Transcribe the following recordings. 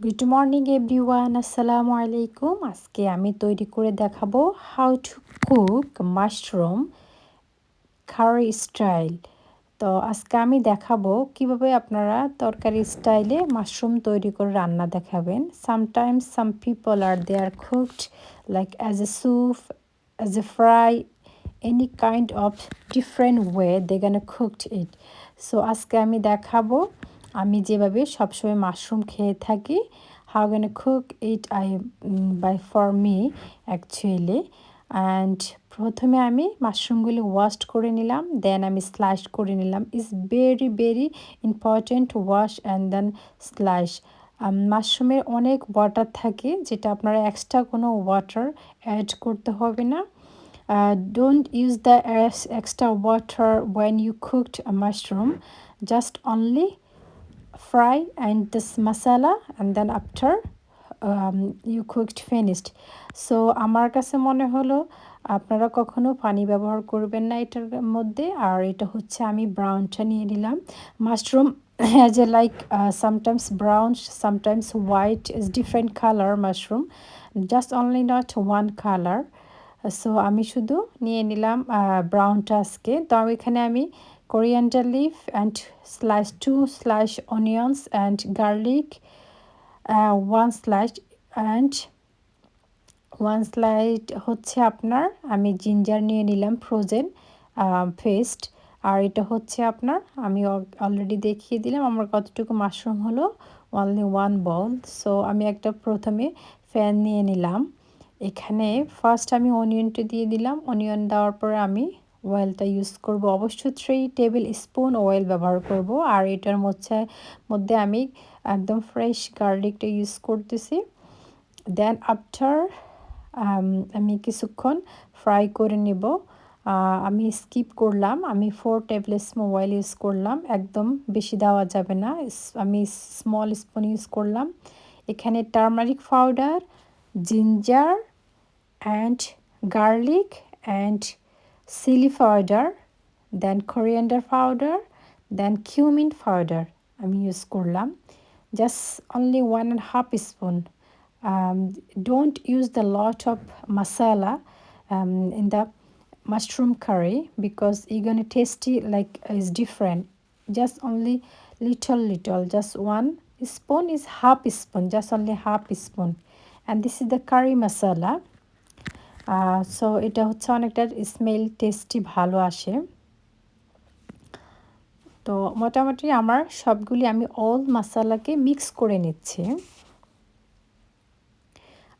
Good morning everyone, আসসালামু আলাইকুম। আজকে আমি তৈরি করে দেখাবো how to cook mushroom curry style. তো আজকে আমি দেখাবো কিভাবে আপনারা তরকারি স্টাইলে মাশরুম তৈরি করে রান্না দেখাবেন। Sometimes some people are they are cooked like as a soup, as a fry, any kind of different way they gonna cooked it. So আজকে আমি দেখাবো আমি যেভাবে সবসময় মাশরুম খেয়ে থাকি, how gonna cook it by for me actually. And প্রথমে আমি মাশরুমগুলি ওয়াশ করে নিলাম, দেন আমি স্লাইস করে নিলাম। Is very very important wash and then slice. মাশরুমের অনেক ওয়াটার থাকে, যেটা আপনারা এক্সট্রা কোনো ওয়াটার অ্যাড করতে হবে না। Don't use the extra water when you cooked a mushroom. Just only fry and this masala and then after you cooked finished. So আমার কাছে মনে হলো আপনারা কখনো পানি ব্যবহার করবেন না এটার মধ্যে। আর এটা হচ্ছে আমি ব্রাউনটা নিয়ে নিলাম। Mushroom has a like sometimes brown, sometimes white, is different color mushroom, just only not one color. So আমি শুধু নিয়ে নিলাম ব্রাউনটা আজকে। তো এখানে আমি coriander leaf and two slice onions and garlic, one slice and one slice হচ্ছে আপনার আমি জিঞ্জার নিয়ে নিলাম ফ্রোজেন পেস্ট। আর এটা হচ্ছে আপনার আমি অলরেডি দেখিয়ে দিলাম আমার কতটুকু মাশরুম হলো, অনলি ওয়ান বাউল। সো আমি একটা প্রথমে প্যান নিয়ে নিলাম। এখানে ফার্স্ট আমি অনিয়নটা দিয়ে দিলাম। অনিয়ন দেওয়ার পরে আমি অয়েলটা ইউজ করব, অবশ্য 3 টেবিল স্পুন অয়েল ব্যবহার করব। আর এটার মধ্যে আমি একদম ফ্রেশ গার্লিকটা ইউজ করতেছি। দেন আফটার আমি কিছুক্ষণ ফ্রাই করে নেব। আমি স্কিপ করলাম, আমি 4 টেবিল স্পুন অয়েল ইউজ করলাম, একদম বেশি দেওয়া যাবে না, আমি স্মল স্পুন ইউজ করলাম। এখানে turmeric powder, ginger and garlic and chili powder, then coriander powder, then cumin powder আমি ইউজ করলাম, just only 1.5 spoon. Don't use the lot of masala in the mushroom curry because you're gonna taste it like is different. Just only little, just 1 spoon is half spoon, just only half spoon. And this is the curry masala. So এটা হচ্ছে অনেকটা smell tasty ভালো আসে। তো মোটামুটি আমার সবগুলি আমি অল মশলাকে মিক্স করে নিচ্ছি।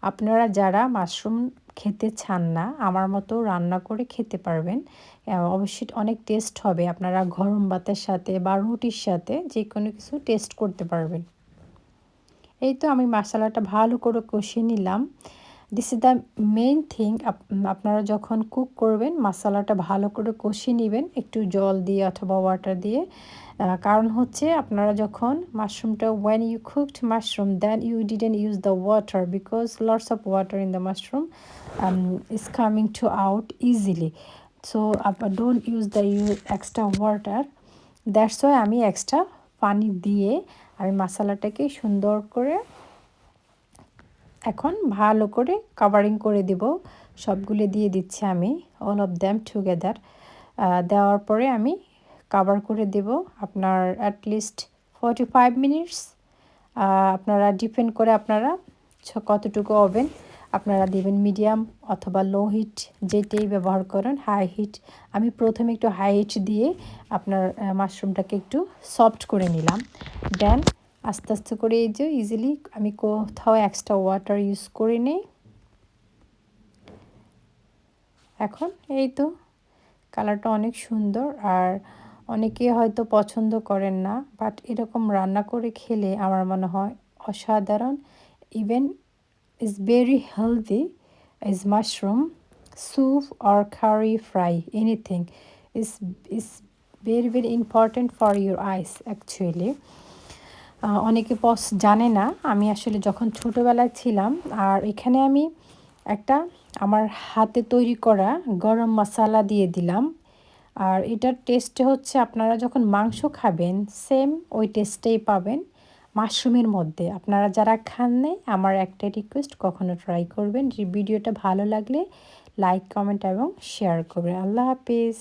আপনারা যারা মাশরুম খেতে চান না, আমার মতো রান্না করে খেতে পারবেন, অবশ্যই অনেক টেস্ট হবে। আপনারা গরম ভাতের সাথে বা রুটির সাথে যে কোনো কিছু টেস্ট করতে পারবেন। এই তো আমি মশলাটা ভালো করে কষিয়ে নিলাম। This is the main thing. আপনারা যখন কুক করবেন মশলাটা ভালো করে কষিয়ে নেবেন একটু জল দিয়ে অথবা ওয়াটার দিয়ে। কারণ হচ্ছে আপনারা যখন মাশরুমটা when you cooked mushroom then you didn't use the water because lots of water in the mushroom is coming to out easily. So don't use the extra water, that's why আমি extra পানি দিয়ে আমি মশলাটাকে সুন্দর করে এখন ভালো করে কাভারিং করে দেব। সবগুলো দিয়ে দিচ্ছি আমি, অল অফ দ্যাম টুগেদার। দেওয়ার পরে আমি কাভার করে দেব আপনার অ্যাটলিস্ট 45 মিনিটস। আপনারা ডিপেন্ড করে আপনারা কতটুকু ওভেন আপনারা দেবেন, মিডিয়াম অথবা লো হিট যেটাই ব্যবহার করেন। হাই হিট আমি প্রথমে একটু হাই হিট দিয়ে আপনার মাশরুমটাকে একটু সফট করে নিলাম। দেন আস্তে আস্তে করে এই যে ইজিলি আমি কোথাও এক্সট্রা ওয়াটার ইউজ করে নেই। এখন এই তো কালারটা অনেক সুন্দর। আর অনেকে হয়তো পছন্দ করেন না, বাট এরকম রান্না করে খেলে আমার মনে হয় অসাধারণ। Even is very healthy as mushroom soup or curry fry, anything is very important for your eyes actually. অনেকে জানে না, আমি আসলে যখন ছোটোবেলায় ছিলাম আর এখানে আমি একটা আমার হাতে তৈরি করা গরম মশলা দিয়ে দিলাম। আর এটার টেস্টে হচ্ছে আপনারা যখন মাংস খাবেন সেম ওই টেস্টেই পাবেন। মাশরুমের মধ্যে। আপনারা যারা খান নাই আমার একটা রিকোয়েস্ট, কখনো ট্রাই করবেন। ভিডিওটা ভালো লাগলে লাইক, কমেন্ট এবং শেয়ার করবেন। আল্লাহ হাফেজ।